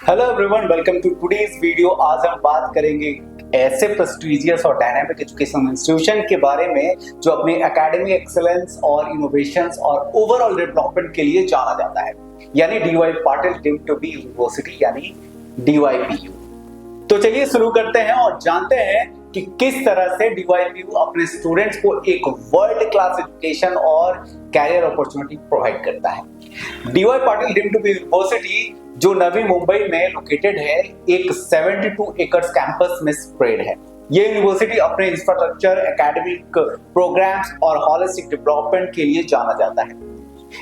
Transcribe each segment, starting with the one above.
Hello everyone, welcome to today's video. आज हम बात करेंगे ऐसे प्रेस्टिजियस और डायनामिक एजुकेशन इंस्टीट्यूशन के बारे में जो अपने एकेडमिक एक्सेलेंस और इनोवेशंस और ओवरऑल डेवलपमेंट के लिए जाना जाता है, यानी DY Patil deemed to be university यानी डीवाईपीयू। तो चलिए शुरू करते हैं और जानते हैं कि किस तरह से डीवाईपीयू अपने स्टूडेंट्स को एक वर्ल्ड क्लास एजुकेशन और कैरियर अपॉर्चुनिटी प्रोवाइड करता है। DY Patil deemed to be university जो नवी मुंबई में लोकेटेड है, एक 72 एकर्स कैंपस में स्प्रेड है। ये यूनिवर्सिटी अपने इंफ्रास्ट्रक्चर, एकेडमिक प्रोग्राम्स और होलिस्टिक डेवलपमेंट के लिए जाना जाता है।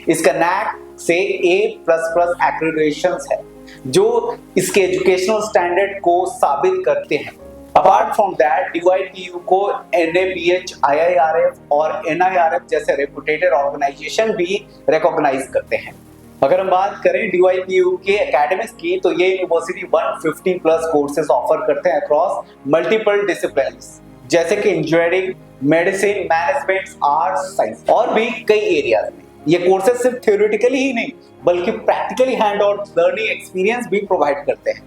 इसका NAAC से A++ एक्रेडिटेशंस है जो इसके एजुकेशनल स्टैंडर्ड को साबित करते हैं। अपार्ट फ्रॉम दैट, डीवाईपीयू को NABH, IIRF और NIRF जैसे रेपुटेड ऑर्गेनाइजेशन भी रिकॉग्नाइज करते हैं। अगर हम बात करें डीवाईपीयू के एकेडमिक्स की, तो ये यूनिवर्सिटी 150+ कोर्सेज ऑफर करते हैं अक्रॉस मल्टीपल डिसिप्लिन्स जैसे कि engineering, medicine, management, arts, science और भी कई एरियाज में। ये कोर्सेज सिर्फ थ्योरेटिकली ही नहीं बल्कि practically hand on learning experience भी प्रोवाइड करते हैं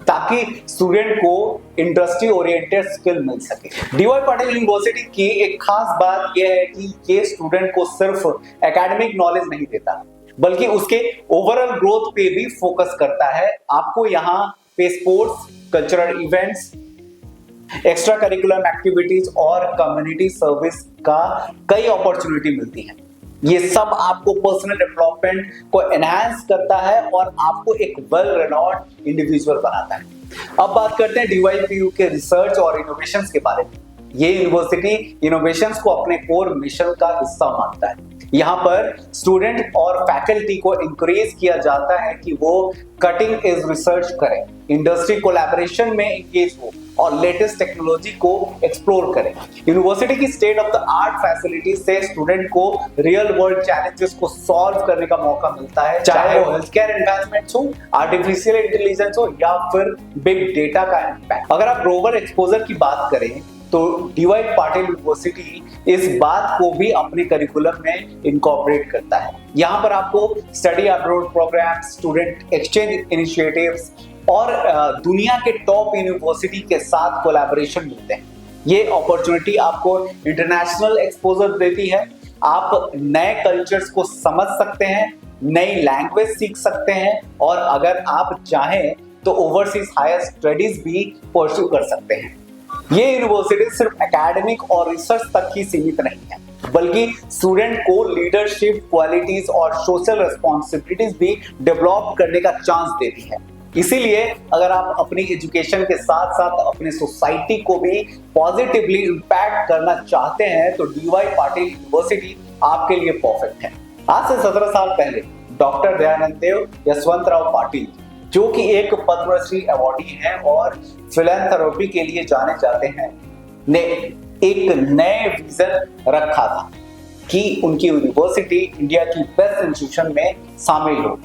ताकि स्टूडेंट को इंडस्ट्री ओरिएंटेड स्किल मिल सके। डीवाई पाटिल यूनिवर्सिटी की एक खास बात यह है कि ये स्टूडेंट को सिर्फ एकेडमिक नॉलेज नहीं देता बल्कि उसके ओवरऑल ग्रोथ पे भी फोकस करता है। आपको यहाँ पे sports, cultural events, extra curriculum activities और कम्युनिटी सर्विस का कई अपॉर्चुनिटी मिलती है। ये सब आपको पर्सनल डेवलपमेंट को एनहांस करता है और आपको एक वेल रेनॉन्ड इंडिविजुअल बनाता है। अब बात करते हैं डीवाईपीयू के रिसर्च और इनोवेशंस के बारे में। ये यूनिवर्सिटी इनोवेशंस को अपने कोर मिशन का हिस्सा मानता है। यहाँ पर स्टूडेंट और फैकल्टी को इंकरेज किया जाता है कि वो कटिंग एज रिसर्च करें, इंडस्ट्री कोलैबोरेशन में एंगेज हो और लेटेस्ट टेक्नोलॉजी को एक्सप्लोर करें। यूनिवर्सिटी की state of the art facility से स्टूडेंट को रियल वर्ल्ड चैलेंजेस को सॉल्व करने का मौका मिलता है, चाहे वो हेल्थ केयर एडवांसमेंट्स हो, आर्टिफिशियल इंटेलिजेंस हो या फिर बिग डेटा का इम्पैक्ट। अगर आप ग्लोबल एक्सपोजर की बात करें तो डीवाई पाटिल यूनिवर्सिटी इस बात को भी अपने करिकुलम में इनकॉर्पोरेट करता है। यहाँ पर आपको study abroad programme, student exchange initiatives और दुनिया के टॉप यूनिवर्सिटी के साथ कोलैबोरेशन मिलते हैं। ये अपॉर्चुनिटी आपको इंटरनेशनल एक्सपोजर देती है। आप नए कल्चर्स को समझ सकते हैं, नई लैंग्वेज सीख सकते हैं और अगर आप चाहें तो ओवरसीज हायर स्टडीज भी परस्यू कर सकते हैं। ये यूनिवर्सिटी सिर्फ एकेडमिक और रिसर्च तक ही सीमित नहीं है बल्कि स्टूडेंट को लीडरशिप क्वालिटीज और सोशल रिस्पॉन्सिबिलिटीज भी डेवलप करने का चांस देती है। इसीलिए अगर आप अपनी एजुकेशन के साथ साथ अपने सोसाइटी को भी पॉजिटिवली इम्पैक्ट करना चाहते हैं तो डीवाई पाटिल यूनिवर्सिटी आपके लिए परफेक्ट है। आज से 17 साल पहले डॉक्टर दयानंद देव यशवंतराव पाटिल, जो कि एक पद्मश्री अवार्डी हैं और फिलैंथ्रोपी के लिए जाने जाते हैं, ने एक नए विजन रखा था कि उनकी यूनिवर्सिटी इंडिया की बेस्ट इंस्टीट्यूशन में शामिल हो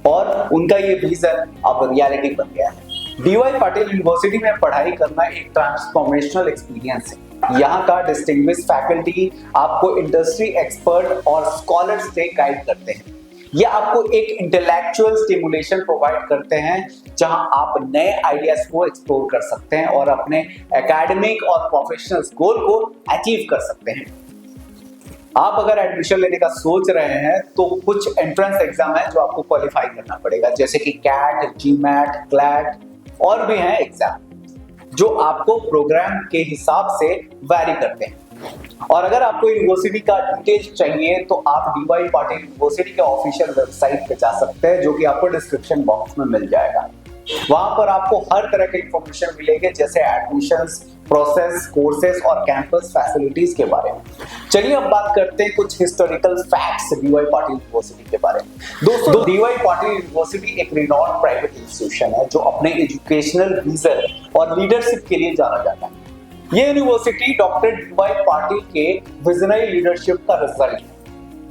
और उनका ये विजन अब रियलिटी बन गया है। डीवाई पाटिल यूनिवर्सिटी में पढ़ाई करना एक ट्रांसफॉर्मेशनल एक्सपीरियंस है। यहाँ का डिस्टिंग्विश्ड फैकल्टी आपको इंडस्ट्री एक्सपर्ट और स्कॉलर्स से गाइड करते हैं। ये आपको एक इंटेलेक्चुअल स्टिमुलेशन प्रोवाइड करते हैं जहां आप नए आइडियाज को एक्सप्लोर कर सकते हैं और अपने एकेडमिक और प्रोफेशनल गोल को अचीव कर सकते हैं। आप अगर एडमिशन लेने का सोच रहे हैं तो कुछ एंट्रेंस एग्जाम है जो आपको क्वालिफाई करना पड़ेगा, जैसे कि कैट, जीमैट, क्लैट और भी हैं एग्जाम जो आपको प्रोग्राम के हिसाब से वैरी करते हैं। और अगर आपको यूनिवर्सिटी का डिटेल्स चाहिए तो आप डीवाई पाटिल यूनिवर्सिटी के ऑफिशियल वेबसाइट पे जा सकते हैं, जो कि आपको डिस्क्रिप्शन बॉक्स में मिल जाएगा। वहां पर आपको हर तरह के इंफॉर्मेशन मिलेंगे, जैसे एडमिशंस प्रोसेस, कोर्सेज और कैंपस फैसिलिटीज के बारे में। चलिए अब बात करते हैं कुछ historical facts DY Patil university के बारे में। दोस्तों, डीवाई पाटिल यूनिवर्सिटी एक रिनॉन्ड प्राइवेट इंस्टीट्यूशन है जो अपने एजुकेशनल विजन और लीडरशिप के लिए जाना जाता है। ये यूनिवर्सिटी डॉक्टर डीवाई पाटिल के विजनरी लीडरशिप का रिजल्ट है,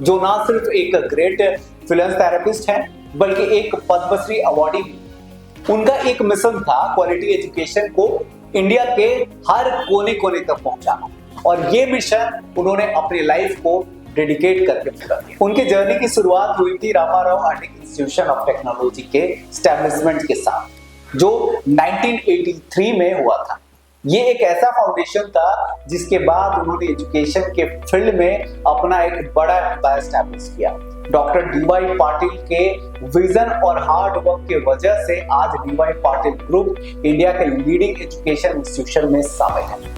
जो ना सिर्फ एक ग्रेट फिलैंथ्रोपिस्ट है बल्कि एक पद्मश्री अवार्डी भी। उनका एक मिशन था क्वालिटी एजुकेशन को इंडिया के हर कोने कोने तक पहुंचाना और ये मिशन उन्होंने अपनी लाइफ को डेडिकेट करके पूरा किया। उनकी जर्नी की शुरुआत हुई थी Ramrao Adik institution of technology के एस्टैब्लिशमेंट के साथ। जो 1983 में हुआ था। ये एक ऐसा फाउंडेशन था जिसके बाद उन्होंने एजुकेशन के फील्ड में अपना एक बड़ा एम्पायर एस्टैब्लिश किया। Doctor D Y. पाटिल के विजन और हार्ड वर्क की वजह से आज डी.वाई. पाटिल ग्रुप इंडिया के लीडिंग एजुकेशन इंस्टीट्यूशन में शामिल है।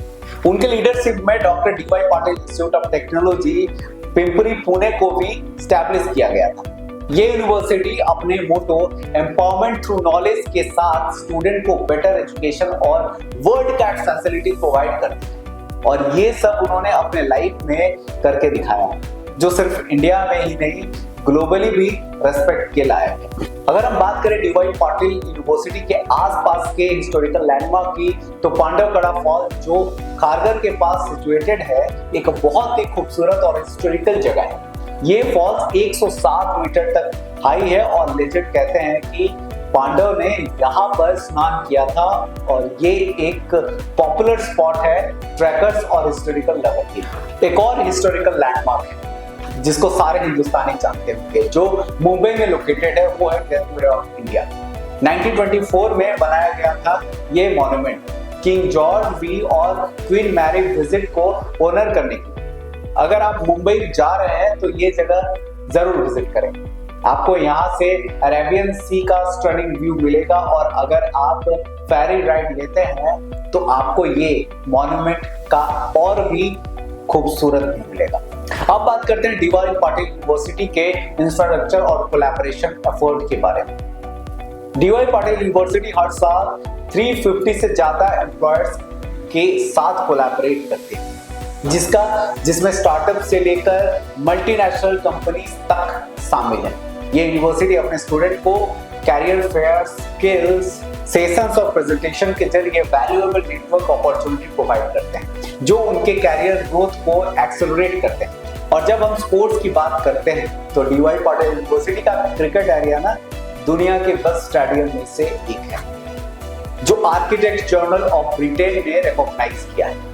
उनके लीडरशिप में doctor D Y. Patil institute of technology Pimpri Pune को भी स्टैब्लिश किया गया था। ये यूनिवर्सिटी अपने मोटो एम्पावरमेंट थ्रू नॉलेज के साथ स्टूडेंट को बेटर एजुकेशन और वर्ल्ड क्लास फैसिलिटी प्रोवाइड करती है, और ये सब उन्होंने अपने लाइफ में करके दिखाया, जो सिर्फ इंडिया में ही नहीं ग्लोबली भी रेस्पेक्ट के लायक है। अगर हम बात करें डी.वाई. पाटिल यूनिवर्सिटी के आसपास के हिस्टोरिकल लैंडमार्क की, तो पांडवकड़ा फॉल जो खारघर के पास सिचुएटेड है, एक बहुत ही खूबसूरत और हिस्टोरिकल जगह है। ये फॉल्स 107 मीटर तक हाई है और लेजेंड कहते हैं कि पांडव ने यहाँ पर स्नान किया था, और ये एक पॉपुलर स्पॉट है ट्रैकर्स और हिस्टोरिकल लवर की। एक और हिस्टोरिकल लैंडमार्क है जिसको सारे हिंदुस्तानी जानते होंगे, जो मुंबई में लोकेटेड है, वो है गेटवे ऑफ इंडिया। 1924 में बनाया गया था ये मॉन्यूमेंट किंग जॉर्ज वी और क्वीन मैरी विजिट को ऑनर करने की। अगर आप मुंबई जा रहे हैं तो ये जगह जरूर विजिट करें। आपको यहाँ से अरेबियन सी का स्टनिंग व्यू मिलेगा, और अगर आप फेरी राइड लेते हैं तो आपको ये मॉन्यूमेंट का और भी खूबसूरत व्यू मिलेगा। अब बात करते हैं डी.वाई. पाटिल यूनिवर्सिटी के इंफ्रास्ट्रक्चर और कोलैबोरेशन एफर्ट के बारे में। डी.वाई. पाटिल यूनिवर्सिटी हर साल 350 से ज्यादा एम्प्लॉयर्स के साथ कोलैबोरेट करती है, जिसमें स्टार्टअप से लेकर मल्टीनेशनल कंपनीज तक शामिल है। ये यूनिवर्सिटी अपने स्टूडेंट को कैरियर फेयर, स्किल्स, सेशंस और प्रेजेंटेशन के जरिए वैल्यूएबल नेटवर्क अपॉर्चुनिटी प्रोवाइड करते हैं, जो उनके कैरियर ग्रोथ को एक्सेलरेट करते हैं। और जब हम स्पोर्ट्स की बात करते हैं तो डी.वाई. पाटिल यूनिवर्सिटी का क्रिकेट एरिया ना दुनिया के बेस्ट स्टेडियम में से एक है, जो आर्किटेक्ट जर्नल ऑफ ब्रिटेन ने रिकॉग्नाइज किया है।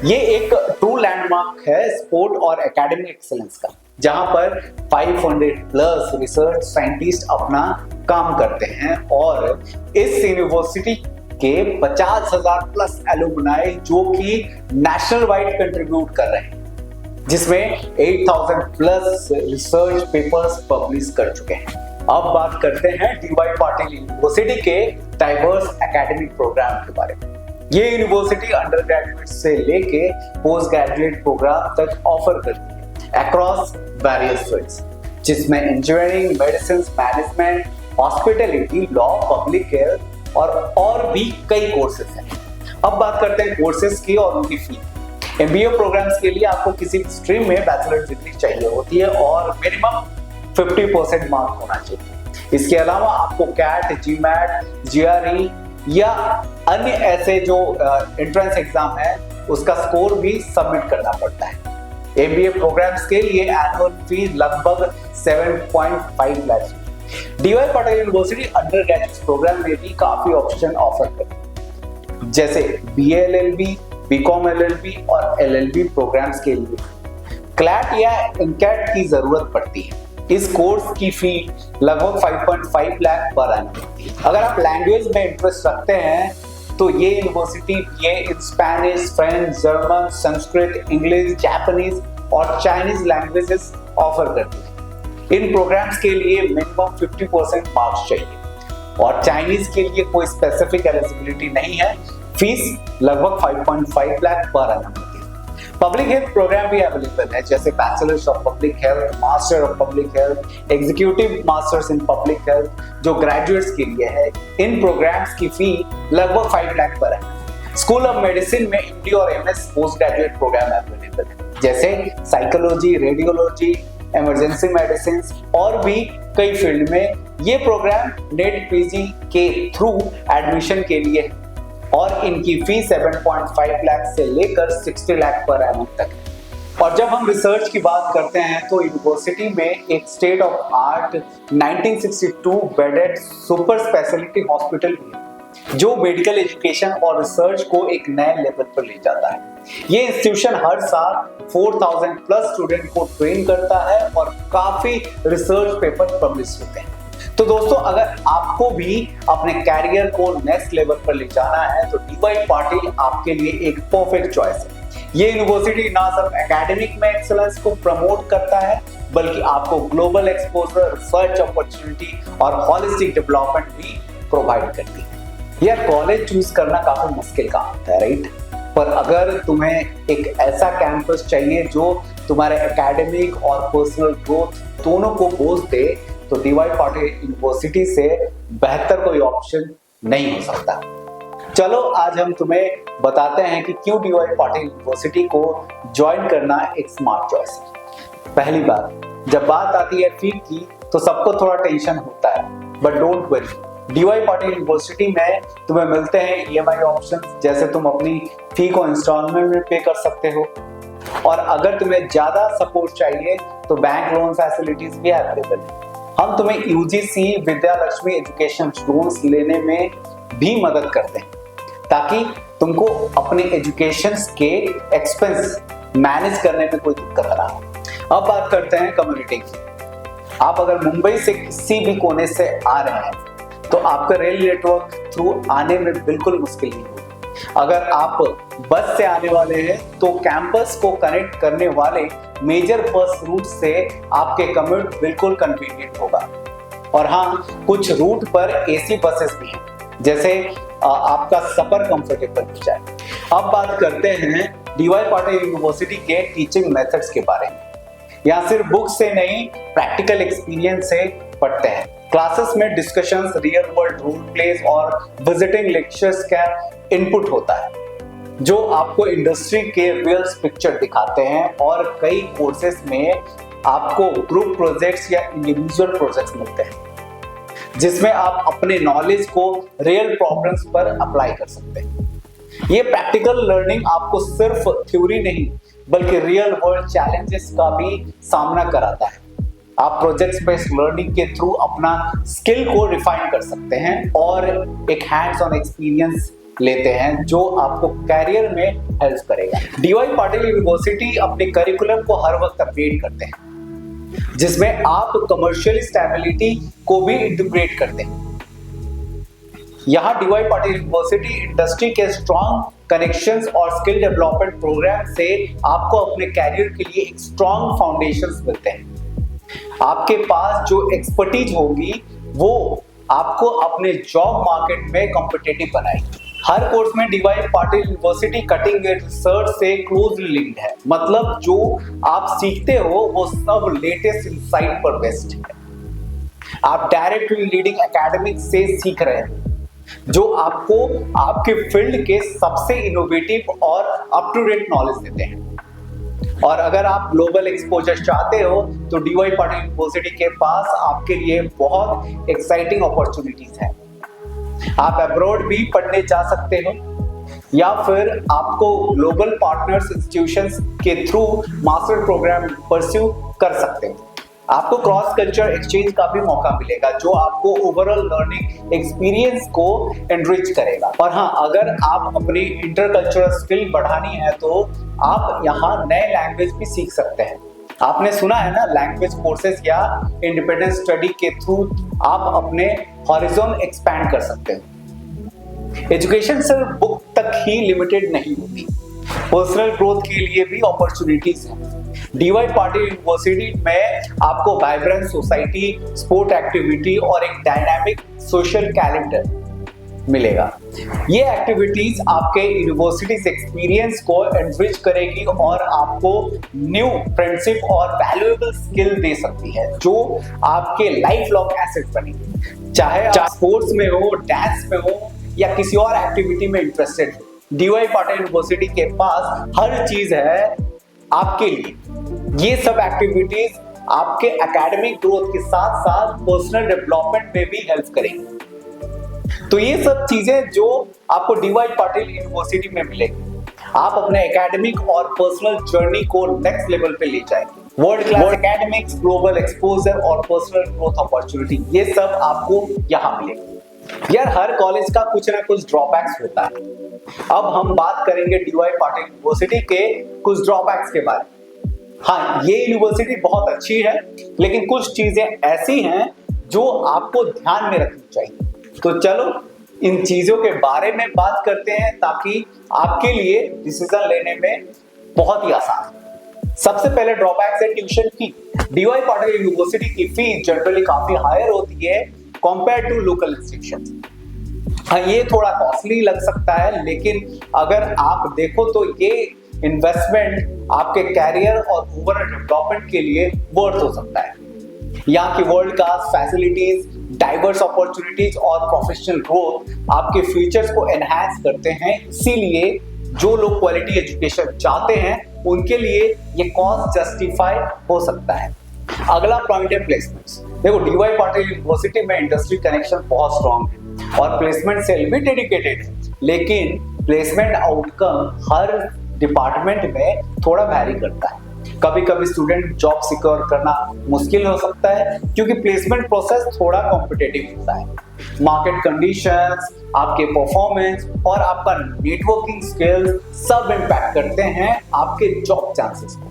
ये एक ट्रू लैंडमार्क है स्पोर्ट और एकेडमिक एक्सेलेंस का, जहां पर 500 प्लस रिसर्च साइंटिस्ट अपना काम करते हैं, और इस यूनिवर्सिटी के 50,000 प्लस एलुमनाई जो कि नेशनल वाइड कंट्रीब्यूट कर रहे हैं, जिसमें 8,000 प्लस रिसर्च पेपर्स पब्लिश कर चुके हैं। अब बात करते हैं डी.वाई. पाटिल यूनिवर्सिटी के डाइवर्स एकेडमिक प्रोग्राम के बारे में। ये यूनिवर्सिटी अंडर ग्रेजुएट से लेके पोस्ट ग्रेजुएट प्रोग्राम तक ऑफर करती है अक्रॉस वेरियस फील्ड्स, जिसमें engineering, medicine, management, hospitality, law, public health और भी कई कोर्सेज हैं। अब बात करते हैं कोर्सेज की और उनकी फी। एमबीए प्रोग्राम्स के लिए आपको किसी स्ट्रीम में बैचलर डिग्री चाहिए होती है और मिनिमम 50% मार्क होना चाहिए। इसके अलावा आपको कैट, जीमैट, जीआरई या अन्य ऐसे जो एंट्रेंस एग्जाम है उसका स्कोर भी सबमिट करना पड़ता है। एमबीए प्रोग्राम्स के लिए एनुअल फीस लगभग 7.5 lakh. DY. Patil university undergraduate programme में भी काफी ऑप्शन ऑफर करती है, जैसे बीए एलएलबी, बीकॉम एलएलबी और एलएलबी प्रोग्राम्स के लिए क्लैट या एनकैट की जरूरत पड़ती है। इस कोर्स की फी लगभग 5.5 लाख पर एनम होती है। अगर आप लैंग्वेज में इंटरेस्ट रखते हैं तो ये university BA in Spanish, French, German, Sanskrit, English, Japanese और चाइनीज लैंग्वेजेस ऑफर करती है। इन प्रोग्राम्स के लिए मिनिमम 50% मार्क्स चाहिए और चाइनीज के लिए कोई स्पेसिफिक एलिजिबिलिटी नहीं है। फीस लगभग 5.5 लाख पर एनम होती है। पब्लिक हेल्थ प्रोग्राम भी अवेलेबल है, जैसे bachelors of public health, master of public health, executive masters in public health, जो ग्रेजुएट्स के लिए है। इन प्रोग्राम्स की फी लगभग 5 लाख पर है। स्कूल ऑफ मेडिसिन में एमडी और MS postgraduate programme available है, जैसे साइकोलॉजी, रेडियोलॉजी, इमरजेंसी मेडिसिन और भी कई फील्ड में। ये प्रोग्राम नेट पीजी के थ्रू एडमिशन के लिए है और इनकी फी 7.5 लाख से लेकर 60 लाख पर एनम तक है। और जब हम रिसर्च की बात करते हैं तो यूनिवर्सिटी में एक state of art 1962 bedded super speciality hospital भी है, जो मेडिकल एजुकेशन और रिसर्च को एक नए लेवल पर ले जाता है। ये इंस्टीट्यूशन हर साल 4000 प्लस स्टूडेंट को ट्रेन करता है और काफी रिसर्च पेपर पब्लिश होते हैं। तो दोस्तों, अगर आपको भी अपने कैरियर को नेक्स्ट लेवल पर ले जाना है तो DY पाटिल आपके लिए एक परफेक्ट चॉइस है। ये यूनिवर्सिटी ना सिर्फ एकेडमिक में एक्सेलेंस को प्रमोट करता है, बल्कि आपको ग्लोबल एक्सपोजर, रिसर्च अपॉर्चुनिटी और हॉलिस्टिक डेवलपमेंट भी प्रोवाइड करती है। यह कॉलेज चूज करना काफी मुश्किल काम होता है, राइट? पर अगर तुम्हें एक ऐसा कैंपस चाहिए जो तुम्हारे एकेडमिक और पर्सनल ग्रोथ दोनों को बोझ दे, तो DY पाटिल यूनिवर्सिटी से बेहतर कोई ऑप्शन नहीं हो सकता। चलो आज हम तुम्हें बताते हैं कि क्यों DY पाटिल यूनिवर्सिटी को ज्वाइन करना एक स्मार्ट चॉइस है। पहली बात, जब बात आती है फी की तो सबको थोड़ा टेंशन होता है, but don't worry, DY Patil university में तुम्हें मिलते हैं EMI ऑप्शंस, जैसे तुम अपनी फी को इंस्टॉलमेंट में पे कर सकते हो। और अगर तुम्हें ज्यादा सपोर्ट चाहिए तो बैंक लोन फैसिलिटीज भी अवेलेबल है। हम तुम्हें UGC Vidya Lakshmi education loans लेने में भी मदद करते हैं, ताकि तुमको अपने एजुकेशन के एक्सपेंस मैनेज करने में कोई दिक्कत ना हो। अब बात करते हैं कम्युनिटी की। आप अगर मुंबई से किसी भी कोने से आ रहे हैं तो आपका रेल नेटवर्क थ्रू आने में बिल्कुल मुश्किल नहीं होगी। अगर आप बस से आने वाले हैं तो कैंपस को कनेक्ट करने वाले मेजर बस रूट से आपके कम्यूट बिल्कुल कन्वीनियंट होगा। और हाँ, कुछ रूट पर AC बसेस भी हैं, जैसे आपका सफर कंफर्टेबल हो जाए। अब बात करते हैं DY पाटिल यूनिवर्सिटी के टीचिंग मेथड्स के बारे में। यहाँ सिर्फ बुक से नहीं, प्रैक्टिकल एक्सपीरियंस से पढ़ते हैं। क्लासेस में discussions, real world role plays और विजिटिंग लेक्चर्स का इनपुट होता है, जो आपको इंडस्ट्री के रियल पिक्चर दिखाते हैं। और कई कोर्सेस में आपको ग्रुप प्रोजेक्ट्स या इंडिविजुअल प्रोजेक्ट्स मिलते हैं, जिसमें आप अपने नॉलेज को रियल प्रॉब्लम्स पर अप्लाई कर सकते हैं। ये प्रैक्टिकल लर्निंग आपको सिर्फ थ्योरी नहीं, बल्कि रियल वर्ल्ड चैलेंजेस का भी सामना कराता है। आप प्रोजेक्ट बेस्ड लर्निंग के थ्रू अपना स्किल को रिफाइन कर सकते हैं और एक हैंड्स ऑन एक्सपीरियंस लेते हैं, जो आपको कैरियर में हेल्प करेगा। DY पाटिल यूनिवर्सिटी अपने करिकुलम को हर वक्त अपडेट करते हैं, जिसमें आप कमर्शियल स्टेबिलिटी को भी इंटीग्रेट करते हैं। यहाँ DY पाटिल यूनिवर्सिटी इंडस्ट्री के स्ट्रॉन्ग कनेक्शंस और स्किल डेवलपमेंट प्रोग्राम से आपको अपने कैरियर के लिए एक स्ट्रॉन्ग फाउंडेशंस मिलते हैं। आपके पास जो एक्सपर्टीज होगी वो आपको अपने जॉब मार्केट में कॉम्पिटिटिव बनाएगी। हर कोर्स में DY Patil university cutting edge research से क्लोजली लिंक्ड है। मतलब जो आप सीखते हो वो सब लेटेस्ट इनसाइट पर बेस्ड है। आप डायरेक्टली लीडिंग एकेडमिक से सीख रहे हैं, जो आपको आपके फील्ड के सबसे इनोवेटिव और अप टू डेट नॉलेज देते हैं। और अगर आप ग्लोबल एक्सपोजर चाहते हो तो DY पाटिल यूनिवर्सिटी के पास आपके लिए बहुत एक्साइटिंग अपॉर्चुनिटीज हैं। आप अब्रॉड भी पढ़ने जा सकते हो, या फिर आपको ग्लोबल पार्टनर्स इंस्टीट्यूशंस के थ्रू मास्टर प्रोग्राम परस्यू कर सकते हो। आपको क्रॉस कल्चर एक्सचेंज का भी मौका मिलेगा, जो आपको ओवरऑल लर्निंग एक्सपीरियंस को एनरिच करेगा। और हाँ, अगर आप अपनी इंटरकल्चरल स्किल बढ़ानी है तो आप यहाँ नए लैंग्वेज भी सीख सकते हैं। आपने सुना है ना, लैंग्वेज कोर्सेज या इंडिपेंडेंट स्टडी के थ्रू आप अपने हॉरिजॉन एक्सपैंड कर सकते हैं। एजुकेशन सिर्फ बुक तक ही लिमिटेड नहीं होती, पर्सनल ग्रोथ के लिए भी अपॉर्चुनिटीज हैं। DY पाटिल यूनिवर्सिटी में आपको वाइब्रेंट सोसाइटी, स्पोर्ट एक्टिविटी और एक डायनामिक सोशल कैलेंडर मिलेगा। ये एक्टिविटीज आपके यूनिवर्सिटी एक्सपीरियंस को एनरिच करेगी और आपको न्यू फ्रेंडशिप और वैल्यूएबल स्किल दे सकती है, जो आपके लाइफ लॉन्ग एसेट बनेगी। चाहे आप स्पोर्ट्स में हो, डांस में हो या किसी और एक्टिविटी में इंटरेस्टेड हो, DY पाटिल यूनिवर्सिटी के पास हर चीज है आपके लिए। ये सब एक्टिविटीज आपके एकेडमिक ग्रोथ के साथ साथ पर्सनल डेवलपमेंट में भी हेल्प करेंगी। तो ये सब चीजें जो आपको DY पाटिल यूनिवर्सिटी में मिलेगी, आप अपने एकेडमिक और पर्सनल जर्नी को नेक्स्ट लेवल पे ले जाएंगे। World class academics, global exposure और पर्सनल ग्रोथ अपॉर्चुनिटी, ये सब आपको यहाँ मिलेगी। यार, हर कॉलेज का कुछ ना कुछ ड्रॉबैक्स होता है। अब हम बात करेंगे DY पाटिल यूनिवर्सिटी के कुछ ड्रॉबैक्स के बारे में। हाँ, ये यूनिवर्सिटी बहुत अच्छी है, लेकिन कुछ चीजें ऐसी हैं जो आपको ध्यान में रखनी चाहिए। तो चलो इन चीजों के बारे में बात करते हैं ताकि आपके लिए डिसीजन लेने में बहुत ही आसान है। सबसे पहले ड्रॉबैक्स है tuition fee. DY Patil university की फीस जनरली काफी हायर होती है कंपेयर टू लोकल इंस्टीट्यूशंस। हाँ, ये थोड़ा कॉस्टली लग सकता है, लेकिन अगर आप देखो तो ये इन्वेस्टमेंट आपके कैरियर और ओवरऑल डेवलपमेंट के लिए वर्थ हो सकता है। यहाँ की world class facilities, diverse opportunities और प्रोफेशनल ग्रोथ आपके फ्यूचर्स को एनहांस करते हैं। इसीलिए जो लोग क्वालिटी एजुकेशन चाहते हैं उनके लिए ये कॉस्ट जस्टिफाई हो सकता है। अगला पॉइंट है प्लेसमेंट्स। देखो, डीवाई पाटिल यूनिवर्सिटी में इंडस्ट्री कनेक्शन बहुत स्ट्रांग है और प्लेसमेंट सेल भी डेडिकेटेड है, लेकिन प्लेसमेंट आउटकम हर डिपार्टमेंट में थोड़ा वैरी करता है। कभी कभी स्टूडेंट जॉब सिक्योर करना मुश्किल हो सकता है क्योंकि प्लेसमेंट प्रोसेस थोड़ा कॉम्पिटिटिव होता है। मार्केट कंडीशंस, आपके परफॉर्मेंस और आपका नेटवर्किंग स्किल्स सब इम्पैक्ट करते हैं आपके जॉब चांसेस को।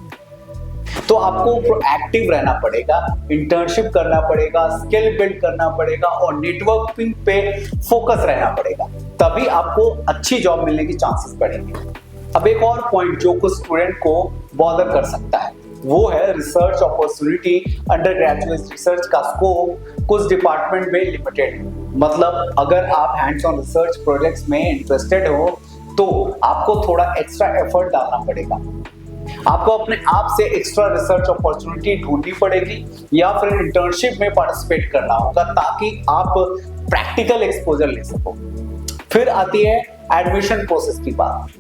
तो आपको प्रोएक्टिव रहना पड़ेगा, इंटर्नशिप करना पड़ेगा, स्किल बिल्ड करना पड़ेगा और नेटवर्किंग पे फोकस रहना पड़ेगा, तभी आपको अच्छी जॉब मिलने की चांसेस बढ़ेंगे। अब एक और पॉइंट जो कुछ स्टूडेंट को बॉदर कर सकता है वो है research opportunity. Under graduate research का स्कोप कुछ डिपार्टमेंट में लिमिटेड है। मतलब अगर आप हैंड्स ऑन रिसर्च प्रोजेक्ट्स में इंटरेस्टेड हो तो आपको थोड़ा एक्स्ट्रा एफर्ट डालना पड़ेगा। आपको अपने आप से एक्स्ट्रा रिसर्च अपॉर्चुनिटी ढूंढनी पड़ेगी या फिर इंटर्नशिप में पार्टिसिपेट करना होगा ताकि आप प्रैक्टिकल एक्सपोजर ले सको। फिर आती है एडमिशन प्रोसेस की बात।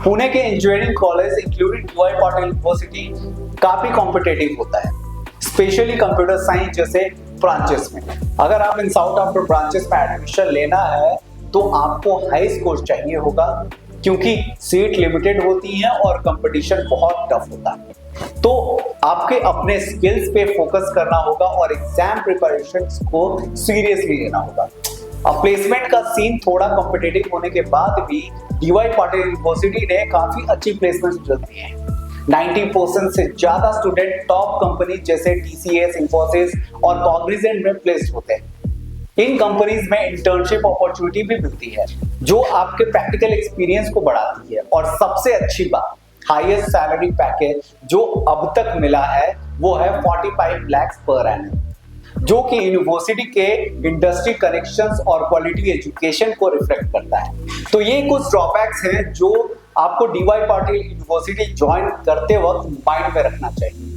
पुणे के engineering college including DY Patil university काफी कॉम्पिटिटिव होता है, स्पेशली कंप्यूटर साइंस जैसे ब्रांचेस में। अगर आप इन साउथ आफ्टर ब्रांचेस में एडमिशन लेना है तो आपको हाई स्कोर चाहिए होगा क्योंकि सीट लिमिटेड होती है और कंपटीशन बहुत टफ होता है। तो आपके अपने स्किल्स पे फोकस करना होगा और एग्जाम प्रिपरेशन को सीरियसली लेना होगा। अब प्लेसमेंट का सीन थोड़ा कॉम्पिटिटिव होने के बाद भी डीवाई पाटिल यूनिवर्सिटी ने काफी अच्छी प्लेसमेंट दी है। 90% से ज्यादा स्टूडेंट टॉप कंपनी जैसे TCS, इंफोसिस और कॉग्निजेंट में प्लेस्ड होते हैं। इन कंपनीज में इंटर्नशिप अपॉर्चुनिटी भी मिलती है जो आपके प्रैक्टिकल एक्सपीरियंस को बढ़ाती है। और सबसे अच्छी बात, हाईएस्ट सैलरी पैकेज जो अब तक मिला है वो है 45 लाख पर एनम, जो कि यूनिवर्सिटी के इंडस्ट्री कनेक्शंस और क्वालिटी एजुकेशन को रिफ्लेक्ट करता है। तो ये कुछ ड्रॉबैक्स हैं जो आपको डीवाई पाटिल यूनिवर्सिटी ज्वाइन करते वक्त माइंड में रखना चाहिए।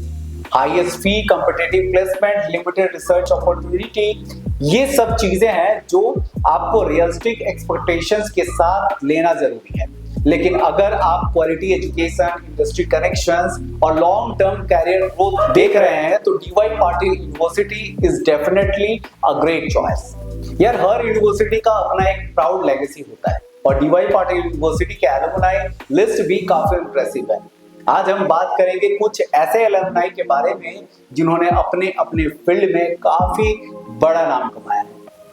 Highest fee, competitive placement, limited research opportunity, ये सब चीजें हैं जो आपको रियलिस्टिक एक्सपेक्टेशंस के साथ लेना जरूरी है। लेकिन अगर आप क्वालिटी एजुकेशन, इंडस्ट्री कनेक्शंस और लॉन्ग टर्म कैरियर ग्रोथ देख रहे हैं तो DY Patil university is definitely a great choice. यार, हर यूनिवर्सिटी का अपना एक प्राउड लेगेसी होता है और डीवाई पाटिल यूनिवर्सिटी के एलुमनाई लिस्ट भी काफी इंप्रेसिव है। आज हम बात करेंगे कुछ ऐसे एलुमनाई के बारे में जिन्होंने अपने अपने फील्ड में काफी बड़ा नाम कमाया है।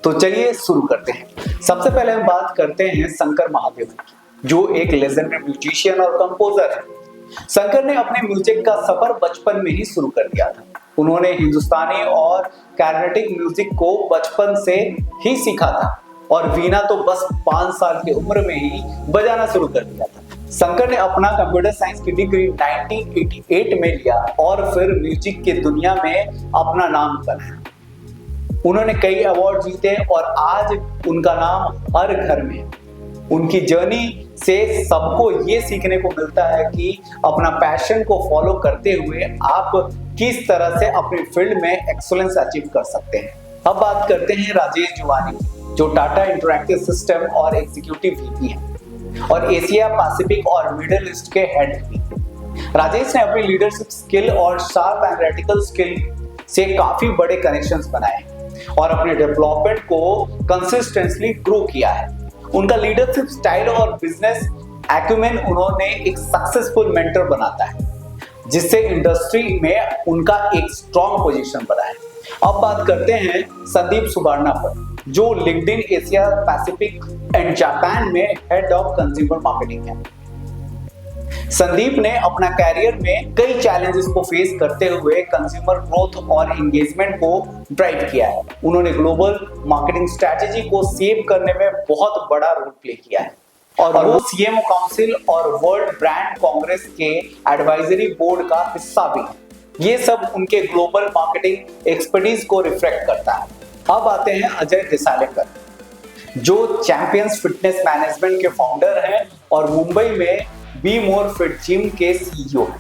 तो चलिए शुरू करते हैं। सबसे पहले हम बात करते हैं शंकर महादेवन की, जो एक लेजेंडरी म्यूजिशियन और कंपोजर है। शंकर ने अपने म्यूजिक का सफर बचपन में ही शुरू कर दिया था। उन्होंने हिंदुस्तानी और कार्नेटिक म्यूजिक को बचपन से ही सीखा था और वीणा तो बस 5 साल की उम्र में ही बजाना शुरू कर दिया था। शंकर ने अपना कंप्यूटर साइंस की डिग्री 1988 में लिया और फिर म्यूजिक की दुनिया में अपना नाम बनाया। उन्होंने कई अवार्ड जीते और आज उनका नाम हर घर में है। उनकी जर्नी से सबको ये सीखने को मिलता है कि अपना पैशन को फॉलो करते हुए आप किस तरह से अपनी फील्ड में एक्सीलेंस अचीव कर सकते हैं। अब बात करते हैं राजेश जुवानी, जो टाटा इंटरैक्टिव सिस्टम और एग्जीक्यूटिव वीपी हैं और एशिया पैसिफिक और मिडिल ईस्ट के हेड भी। राजेश ने अपनी लीडरशिप स्किल और शार्प एनालिटिकल स्किल से काफी बड़े कनेक्शंस बनाए और अपने डेवलपमेंट को कंसिस्टेंटली ग्रो किया है। उनका लीडरशिप स्टाइल और बिजनेस एक्यूमेन उन्होंने एक सक्सेसफुल मेंटर बनाता है, जिससे इंडस्ट्री में उनका एक स्ट्रॉन्ग पोजीशन बना है। अब बात करते हैं संदीप सुबार्णा पर, जो LinkedIn Asia Pacific and Japan में हेड ऑफ कंज्यूमर मार्केटिंग है। संदीप ने अपना कैरियर में कई चैलेंजेस को फेस करते हुए कंज्यूमर ग्रोथ और एंगेजमेंट को ड्राइव किया है। उन्होंने ग्लोबल मार्केटिंग स्ट्रेटेजी को सेव करने में बहुत बड़ा रोल प्ले किया है और वो सीएमओ काउंसिल और वर्ल्ड ब्रांड कांग्रेस के एडवाइजरी बोर्ड का हिस्सा भी है। ये सब उनके ग्लोबल मार्केटिंग एक्सपर्टीज को रिफ्लेक्ट करता है। अब आते हैं अजय देसालेकर, जो चैंपियंस फिटनेस मैनेजमेंट के फाउंडर हैं और मुंबई में बी मोर फिट जिम के सीईओ हैं।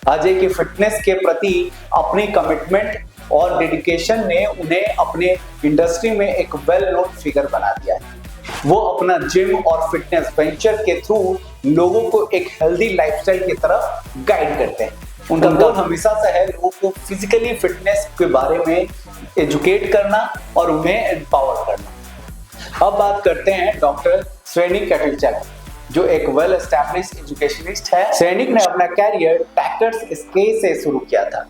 अजय की फिटनेस के प्रति अपनी कमिटमेंट और डेडिकेशन ने उन्हें अपने इंडस्ट्री में एक वेल नोन फिगर बना दिया है। वो अपना जिम और फिटनेस वेंचर के थ्रू लोगों को एक हेल्दी लाइफस्टाइल की तरफ गाइड करते हैं। उनका गोल हमेशा से है लोगों को फिजिकली फिटनेस के बारे में एजुकेट करना और उन्हें एम्पावर करना। अब बात करते हैं डॉक्टर श्रेनिक कटिलचक, जो एक वेल एस्टैब्लिश एजुकेशनिस्ट है। श्रेनिक ने अपना कैरियर टैकर्स स्के से शुरू किया था,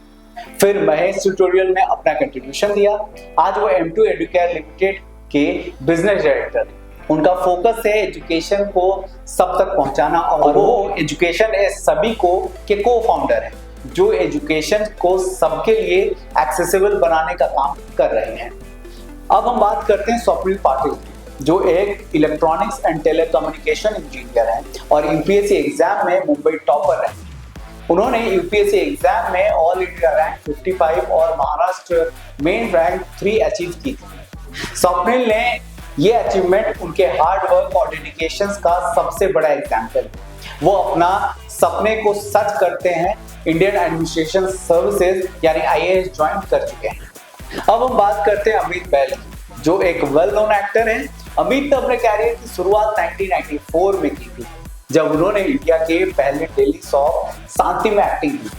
फिर महेश ट्यूटोरियल में अपना कंट्रीब्यूशन दिया। आज वो M2 एडुकेयर लिमिटेड के बिजनेस डायरेक्टर। उनका फोकस है एजुकेशन को सब तक पहुंचाना और वो एजुकेशन है सभी को के को फाउंडर है, जो एजुकेशन को सबके लिए एक्सेसिबल बनाने का काम कर रहे हैं। अब हम बात करते हैं स्वप्निल पाटिल, जो एक इलेक्ट्रॉनिक्स एंड टेलीकम्युनिकेशन इंजीनियर है और यूपीएससी एग्जाम में मुंबई टॉपर है। उन्होंने यूपीएससी एग्जाम में ऑल इंडिया रैंक 55 और महाराष्ट्र मेन रैंक 3 अचीव की थी। स्वप्निल ने ये अचीवमेंट उनके हार्ड वर्क और डेडिकेशन का सबसे बड़ा एग्जाम्पल है। वो अपना सपने को सच करते हैं, इंडियन एडमिनिस्ट्रेशन सर्विसेज यानी IAS ज्वाइन कर चुके हैं। अब हम बात करते हैं अमित बैल, जो एक वेल नोन एक्टर हैं। अमित ने अपने कैरियर की शुरुआत 1994 में की थी, जब उन्होंने इंडिया के पहले टेली शॉप शांति में एक्टिंग की।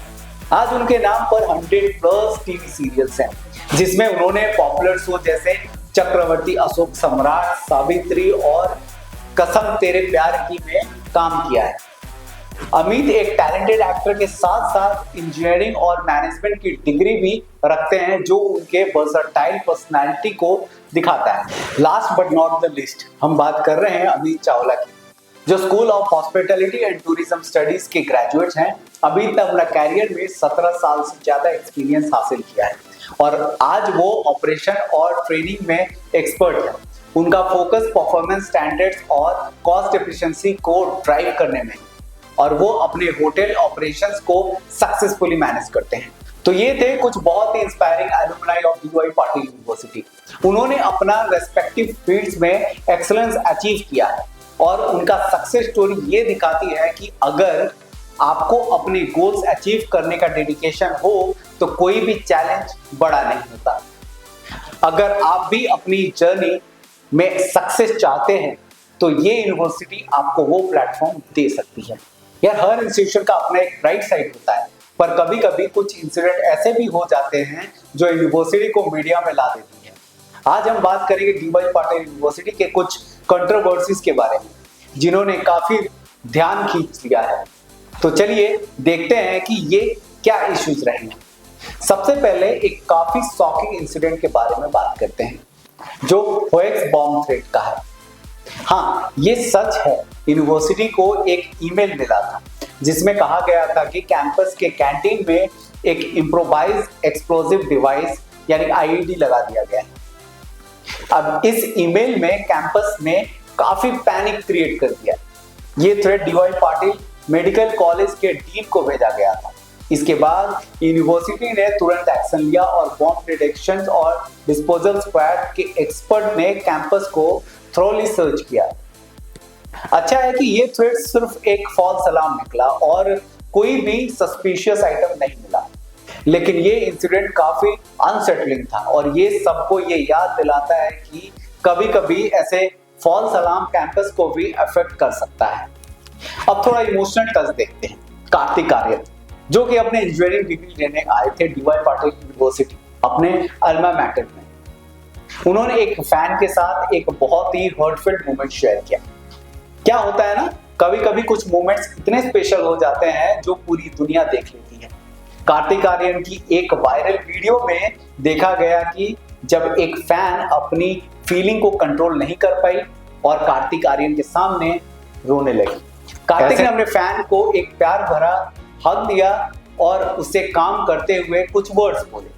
आज उनके नाम पर 100+ टीवी सीरियल्स हैं, जिसमें उन्होंने पॉपुलर शो जैसे चक्रवर्ती, अशोक सम्राट, सावित्री और कसम तेरे प्यार की में काम किया है। अमित एक टैलेंटेड एक्टर के साथ साथ इंजीनियरिंग और मैनेजमेंट की डिग्री भी रखते हैं, जो उनके वर्सटाइल पर्सनालिटी को दिखाता है। Last but not the list, हम बात कर रहे हैं अमित चावला की, जो school of hospitality and tourism studies के ग्रेजुएट हैं। अमित ने अपना कैरियर में 17 साल से ज्यादा एक्सपीरियंस हासिल किया है और आज वो ऑपरेशन और ट्रेनिंग में एक्सपर्ट है। उनका फोकस परफॉर्मेंस स्टैंडर्ड्स और कॉस्ट एफिशिएंसी को ड्राइव करने में, और वो अपने होटल ऑपरेशंस को सक्सेसफुली मैनेज करते हैं। तो ये थे कुछ बहुत ही inspiring alumni of DY Patil university. उन्होंने अपना रेस्पेक्टिव फील्ड्स में एक्सेलेंस अचीव किया है और उनका सक्सेस स्टोरी ये दिखाती है कि अगर आपको अपने गोल्स अचीव करने का डेडिकेशन हो तो कोई भी चैलेंज बड़ा नहीं होता। अगर आप भी अपनी जर्नी में सक्सेस चाहते हैं तो ये यूनिवर्सिटी आपको वो प्लेटफॉर्म दे सकती है। यार, हर इंस्टीट्यूशन का अपना एक ब्राइट साइड होता है, पर कभी कभी कुछ इंसिडेंट ऐसे भी हो जाते हैं जो यूनिवर्सिटी को मीडिया में ला देती है। आज हम बात करेंगे DY पाटिल यूनिवर्सिटी के कुछ कंट्रोवर्सीज के बारे में, जिन्होंने काफी ध्यान खींच लिया है। तो चलिए देखते हैं कि ये क्या इश्यूज रहे हैं। सबसे पहले एक काफी शॉकिंग इंसिडेंट के बारे में बात करते हैं, जो होएक्स बॉम्ब थ्रेट का है। हाँ, ये सच है। यूनिवर्सिटी को एक ईमेल मिला था जिसमें कहा गया था कि कैंपस के कैंटीन में एक इम्प्रोवाइज एक्सप्लोजिव डिवाइस यानी IED लगा दिया गया है। अब इस ईमेल में कैंपस ने काफी पैनिक क्रिएट कर दिया। ये threat DY Patil medical college के डीन को भेजा गया था। इसके बाद यूनिवर्सिटी ने तुरंत एक्शन लिया और बॉम्ब डिटेक्शन और डिस्पोजल स्क्वाड के एक्सपर्ट ने कैंपस को थ्रोली सर्च किया। अच्छा है कि ये थ्रेट सिर्फ एक फॉल्स अलार्म निकला और कोई भी सस्पिशियस आइटम नहीं मिला, लेकिन ये इंसिडेंट काफी अनसेटलिंग था और ये सबको ये याद दिलाता है कि कभी-कभी ऐसे फॉल्स अलार्म कैंपस को भी अफेक्ट कर सकता है। अब थोड़ा इमोशनल टच देखते हैं। कार्तिक आर्यन, जो कि अपने इंजीनियरिंग डिग्री लेने आए थे DY पाटिल यूनिवर्सिटी अपने अल्मा मैटर में, उन्होंने एक फैन के साथ एक बहुत ही हर्टफुल मोमेंट शेयर किया। क्या होता है ना, कभी कभी कुछ मोमेंट्स इतने स्पेशल हो जाते हैं जो पूरी दुनिया देख लेती है। कार्तिक आर्यन की एक वायरल वीडियो में देखा गया कि जब एक फैन अपनी फीलिंग को कंट्रोल नहीं कर पाई और कार्तिक आर्यन के सामने रोने लगी। कार्तिक ने अपने फैन को एक प्यार भरा हक दिया और उससे काम करते हुए कुछ वर्ड्स बोले।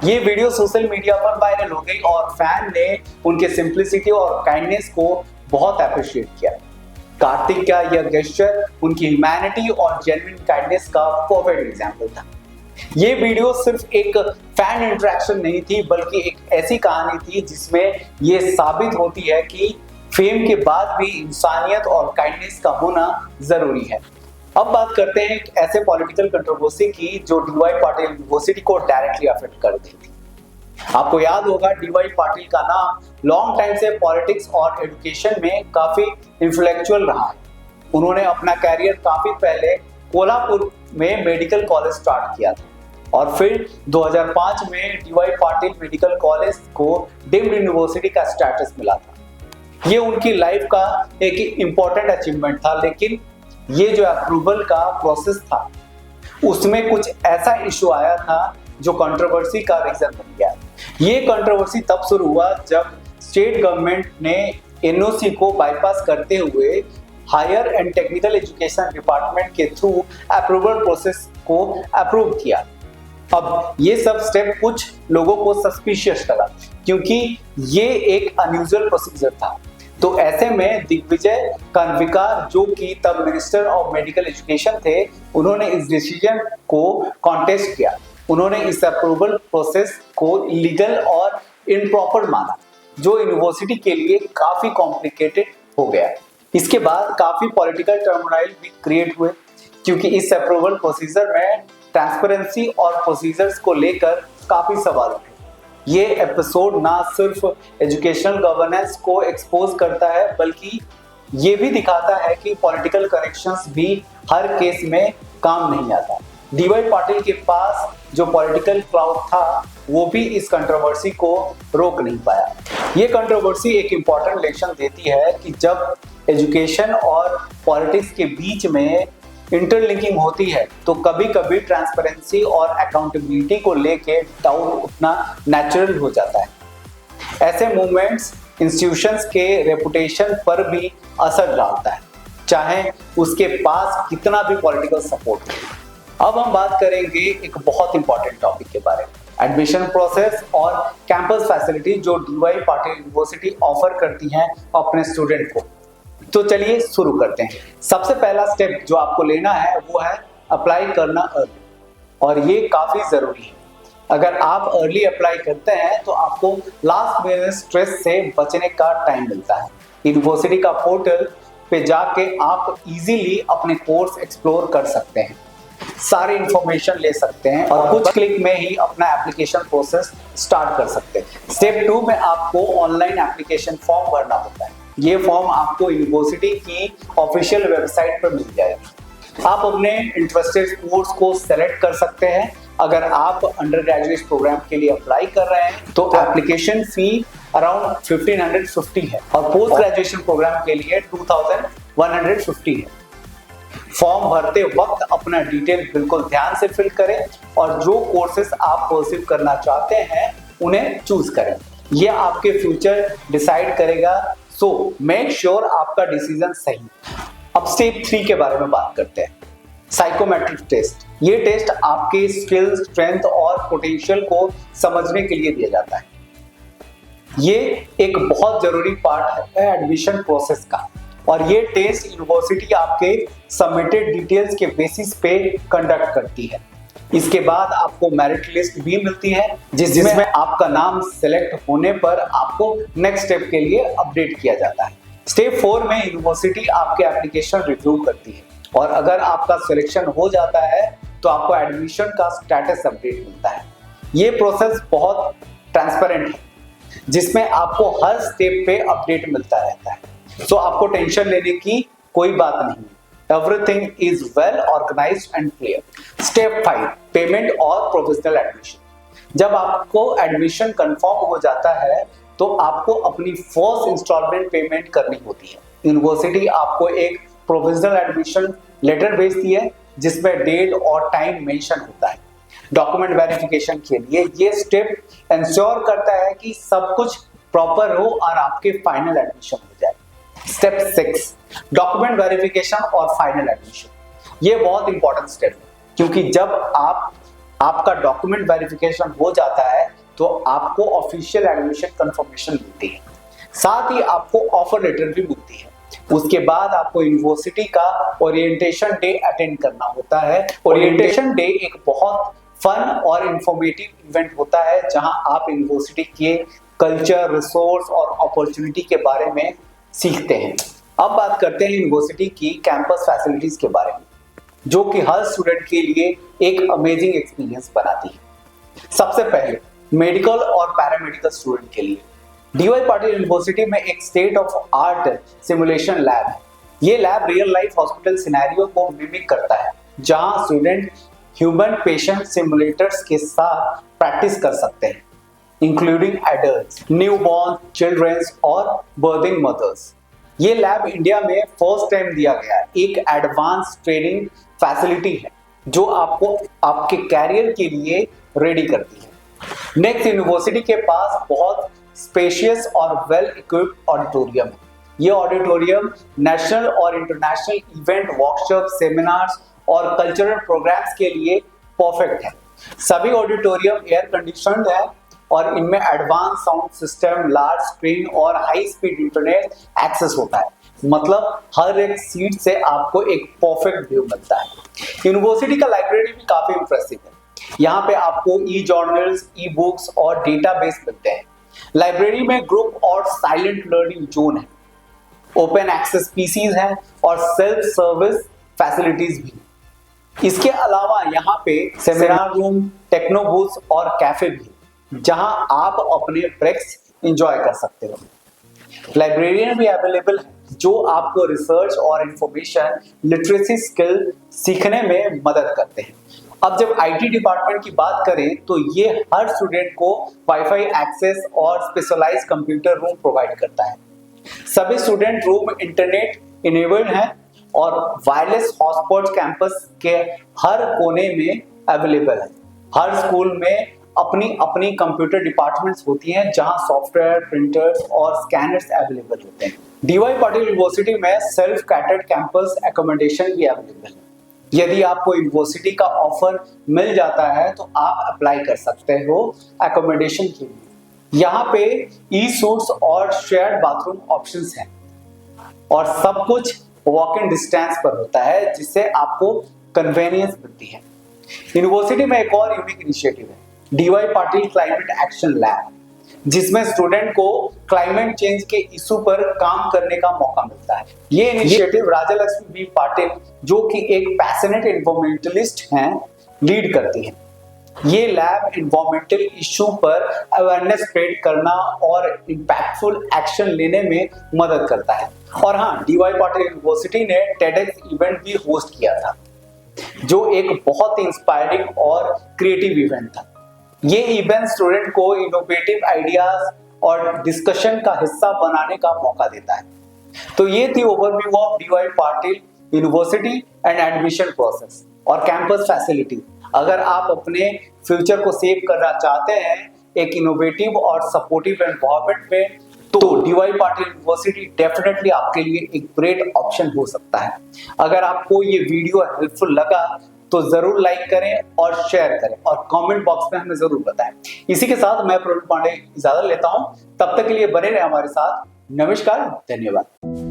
ये वीडियो सोशल मीडिया पर वायरल हो गई और फैन ने उनके सिंप्लिसिटी और काइंडनेस को बहुत अप्रिशिएट किया। कार्तिक का यह गेस्चर उनकी ह्यूमैनिटी और जेन्युइन काइंडनेस का परफेक्ट एग्जांपल था। ये वीडियो सिर्फ एक फैन इंटरेक्शन नहीं थी, बल्कि एक ऐसी कहानी थी जिसमें ये साबित होती है कि फेम के बाद भी इंसानियत और काइंडनेस का होना जरूरी है। अब बात करते हैं एक ऐसे पॉलिटिकल कंट्रोवर्सी की जो डीवाई पाटिल यूनिवर्सिटी को डायरेक्टली अफेक्ट कर रही थी। आपको याद होगा डीवाई पाटिल का नाम लॉन्ग टाइम से पॉलिटिक्स और एजुकेशन में काफी इंफ्लुएंशियल रहा है। उन्होंने अपना कैरियर काफी पहले कोल्हापुर में मेडिकल कॉलेज स्टार्ट किया था और फिर 2005 में डीवाई पाटिल मेडिकल कॉलेज को डीम्ड यूनिवर्सिटी का स्टेटस मिला था। ये उनकी लाइफ का एक इम्पोर्टेंट अचीवमेंट था, लेकिन ये जो अप्रूवल का प्रोसेस था उसमें कुछ ऐसा इशू आया था जो कंट्रोवर्सी का रीजन बन गया। ये कंट्रोवर्सी तब शुरू हुआ जब स्टेट गवर्नमेंट ने एनओसी को बाईपास करते हुए higher and technical education department के थ्रू अप्रूवल प्रोसेस को अप्रूव किया। अब ये सब स्टेप कुछ लोगों को सस्पिशियस लगा क्योंकि ये एक अनयूजुअल प्रोसीजर था। तो ऐसे में दिग्विजय कान्विकार, जो कि तब मिनिस्टर ऑफ मेडिकल एजुकेशन थे, उन्होंने इस डिसीजन को कॉन्टेस्ट किया। उन्होंने इस अप्रूवल प्रोसेस को इलीगल और इम्प्रॉपर माना, जो यूनिवर्सिटी के लिए काफी कॉम्प्लिकेटेड हो गया। इसके बाद काफी पॉलिटिकल टर्मोइल भी क्रिएट हुए क्योंकि इस अप्रूवल प्रोसीजर में ट्रांसपेरेंसी और प्रोसीजर्स को लेकर काफी सवाल उठे। ये एपिसोड ना सिर्फ एजुकेशनल गवर्नेंस को एक्सपोज करता है, बल्कि ये भी दिखाता है कि पॉलिटिकल कनेक्शंस भी हर केस में काम नहीं आता। डीवाई पाटिल के पास जो पॉलिटिकल क्लाउड था वो भी इस कंट्रोवर्सी को रोक नहीं पाया। ये कंट्रोवर्सी एक इम्पॉर्टेंट लेसन देती है कि जब एजुकेशन और पॉलिटिक्स के बीच में इंटरलिंकिंग होती है तो कभी कभी ट्रांसपेरेंसी और अकाउंटेबिलिटी को लेके डाउट उठना नेचुरल हो जाता है। ऐसे मूवमेंट्स इंस्टीट्यूशंस के रेपुटेशन पर भी असर डालता है, चाहे उसके पास कितना भी पॉलिटिकल सपोर्ट हो। अब हम बात करेंगे एक बहुत इंपॉर्टेंट टॉपिक के बारे में, एडमिशन प्रोसेस और कैंपस फैसिलिटी जो डीवाई पाटिल यूनिवर्सिटी ऑफर करती हैं अपने स्टूडेंट को। तो चलिए शुरू करते हैं। सबसे पहला स्टेप जो आपको लेना है वो है अप्लाई करना अर्ली, और ये काफी जरूरी है। अगर आप अर्ली अप्लाई करते हैं तो आपको लास्ट मिनट स्ट्रेस से बचने का टाइम मिलता है। यूनिवर्सिटी का पोर्टल पे जाके आप इजीली अपने कोर्स एक्सप्लोर कर सकते हैं, सारे इंफॉर्मेशन ले सकते हैं और कुछ क्लिक में ही अपना एप्लीकेशन प्रोसेस स्टार्ट कर सकते हैं। स्टेप 2 में आपको ऑनलाइन एप्लीकेशन फॉर्म भरना होता है। ये फॉर्म आपको यूनिवर्सिटी की ऑफिशियल वेबसाइट पर मिल जाएगा। आप अपने इंटरेस्टेड कोर्स को सेलेक्ट कर सकते हैं। अगर आप अंडर ग्रेजुएट प्रोग्राम के लिए अप्लाई कर रहे हैं तो एप्लीकेशन फी अराउंड 1550 है और पोस्ट ग्रेजुएशन प्रोग्राम के लिए 2150 है। फॉर्म भरते वक्त अपना डिटेल बिल्कुल ध्यान से फिल करें और जो कोर्सेज आप परस्यू करना चाहते हैं उन्हें चूज करें। यह आपके फ्यूचर डिसाइड करेगा, सो मेक श्योर आपका डिसीजन सही। अब स्टेप 3 के बारे में बात करते हैं, साइकोमेट्रिक टेस्ट। ये टेस्ट आपके स्किल्स, स्ट्रेंथ और पोटेंशियल को समझने के लिए दिया जाता है। ये एक बहुत जरूरी पार्ट है एडमिशन प्रोसेस का, और ये टेस्ट यूनिवर्सिटी आपके सबमिटेड डिटेल्स के बेसिस पे कंडक्ट करती है। इसके बाद आपको मेरिट लिस्ट भी मिलती है जिसमें आपका नाम सेलेक्ट होने पर आपको नेक्स्ट स्टेप के लिए अपडेट किया जाता है। स्टेप 4 में यूनिवर्सिटी आपके एप्लीकेशन रिव्यू करती है और अगर आपका सिलेक्शन हो जाता है तो आपको एडमिशन का स्टेटस अपडेट मिलता है। ये प्रोसेस बहुत ट्रांसपेरेंट है जिसमें आपको हर स्टेप पे अपडेट मिलता रहता है, सो आपको टेंशन लेने की कोई बात नहीं। Everything is well organized and clear. Step 5 payment और प्रोविजनल एडमिशन। जब आपको एडमिशन कंफर्म हो जाता है तो आपको अपनी फर्स्ट इंस्टॉलमेंट पेमेंट करनी होती है। यूनिवर्सिटी आपको एक प्रोविजनल एडमिशन लेटर भेजती है जिसमें डेट और टाइम मेंशन होता है। डॉक्यूमेंट वेरिफिकेशन के लिए ये स्टेप इंश्योर करता है कि सब कुछ प्रॉपर हो और आपके फाइनल एडमिशन हो जाए। स्टेप 6 डॉक्यूमेंट वेरिफिकेशन और फाइनल एडमिशन। ये बहुत इंपॉर्टेंट स्टेप है, क्योंकि जब आपका डॉक्यूमेंट वेरिफिकेशन हो जाता है तो आपको ऑफिशियल एडमिशन कंफर्मेशन मिलती है, साथ ही आपको ऑफर लेटर भी मिलती है। उसके बाद आपको यूनिवर्सिटी का ओरिएंटेशन डे अटेंड करना होता है। ओरिएंटेशन डे एक बहुत फन और इंफॉर्मेटिव इवेंट होता है, जहां आप यूनिवर्सिटी के कल्चर, रिसोर्स और अपॉर्चुनिटी के बारे में सीखते हैं। अब बात करते हैं यूनिवर्सिटी की कैंपस फैसिलिटीज के बारे में, जो कि हर स्टूडेंट के लिए एक अमेजिंग एक्सपीरियंस बनाती है। सबसे पहले मेडिकल और पैरामेडिकल स्टूडेंट के लिए डीवाई पाटिल यूनिवर्सिटी में एक state of art simulation lab है। ये lab real life hospital scenario को मिमिक करता है, जहां स्टूडेंट ह्यूमन पेशेंट सिमुलेटर्स के साथ प्रैक्टिस कर सकते हैं, इंक्लूडिंग एडल्ट्स, न्यूबॉर्न चिल्ड्रंस और बर्थिंग मदर्स। ये लैब इंडिया में फर्स्ट टाइम दिया गया है। एक एडवांस ट्रेनिंग फैसिलिटी है जो आपको आपके कैरियर के लिए रेडी करती है। नेक्स्ट, यूनिवर्सिटी के पास बहुत स्पेशियस और वेल इक्विप्ड ऑडिटोरियम है। ये ऑडिटोरियम नेशनल और इंटरनेशनल इवेंट, वर्कशॉप, सेमिनार्स और कल्चरल प्रोग्राम्स के लिए परफेक्ट है। सभी ऑडिटोरियम एयर कंडीशनड है और इनमें advance sound system, large screen और हाई स्पीड इंटरनेट एक्सेस होता है। मतलब हर एक सीट से आपको एक परफेक्ट व्यू मिलता है। यूनिवर्सिटी का लाइब्रेरी भी काफी इंप्रेसिव है। यहाँ पे आपको ई जर्नल्स, ई बुक्स और डेटाबेस मिलते हैं। लाइब्रेरी में ग्रुप और साइलेंट लर्निंग जोन है, ओपन एक्सेस पीसीज हैं और सेल्फ सर्विस फैसिलिटीज भी। इसके अलावा यहाँ पे सेमिनार रूम, टेक्नो बूथ्स और कैफे भी, जहां आप अपने ब्रेक्स एंजॉय कर सकते हो। लाइब्रेरियन भी अवेलेबल है जो आपको रिसर्च और इंफॉर्मेशन लिटरेसी स्किल सीखने में मदद करते हैं। अब जब आईटी डिपार्टमेंट की बात करें तो ये हर स्टूडेंट को वाईफाई एक्सेस और स्पेशलाइज्ड कंप्यूटर रूम प्रोवाइड करता है। सभी स्टूडेंट रूम इंटरनेट इनेबल्ड हैं और वायरलेस हॉटस्पॉट कैंपस के हर कोने में अवेलेबल है। हर स्कूल में अपनी अपनी कंप्यूटर डिपार्टमेंट्स होती हैं, जहां सॉफ्टवेयर, प्रिंटर्स और स्कैनर्स अवेलेबल होते हैं। डीवाई पाटिल यूनिवर्सिटी में सेल्फ कैटर्ड कैंपस एकोमोडेशन भी अवेलेबल है। यदि आपको यूनिवर्सिटी का ऑफर मिल जाता है तो आप अप्लाई कर सकते हो एकोमोडेशन के लिए। यहाँ पे ई सूट्स और शेयर्ड बाथरूम ऑप्शंस हैं और सब कुछ वॉक इन डिस्टेंस पर होता है, जिससे आपको कन्वीनियंस मिलती है। यूनिवर्सिटी में एक और यूनिक इनिशिएटिव है, DY Patil climate action lab, जिसमें स्टूडेंट को क्लाइमेट चेंज के इशू पर काम करने का मौका मिलता है। ये इनिशिएटिव राजा लक्ष्मी बी पाटिल, जो कि एक पैशनेट एनवायरमेंटलिस्ट हैं, लीड करती है। ये लैब एनवायरमेंटल इशू पर अवेयरनेस स्प्रेड करना और इंपैक्टफुल एक्शन लेने में मदद करता है। और हाँ, डीवाई पाटिल यूनिवर्सिटी ने टेडेक्स इवेंट भी होस्ट किया था, जो एक बहुत ही इंस्पायरिंग और क्रिएटिव इवेंट था। ये इवेंट स्टूडेंट को इनोवेटिव आइडियाज और डिस्कशन का हिस्सा बनाने का मौका देता है। तो ये थी overview of DY Patil university and admission process और कैंपस फैसिलिटी। अगर आप अपने फ्यूचर को सेव करना चाहते हैं एक इनोवेटिव और सपोर्टिव एनवायरनमेंट में, तो डीवाई पाटिल यूनिवर्सिटी डेफिनेटली आपके लिए एक ग्रेट ऑप्शन हो सकता है। अगर आपको ये वीडियो हेल्पफुल लगा तो जरूर लाइक करें और शेयर करें और कमेंट बॉक्स में हमें जरूर बताएं। इसी के साथ मैं प्रवीण पांडे इजाजत लेता हूं। तब तक के लिए बने रहे हमारे साथ। नमस्कार, धन्यवाद।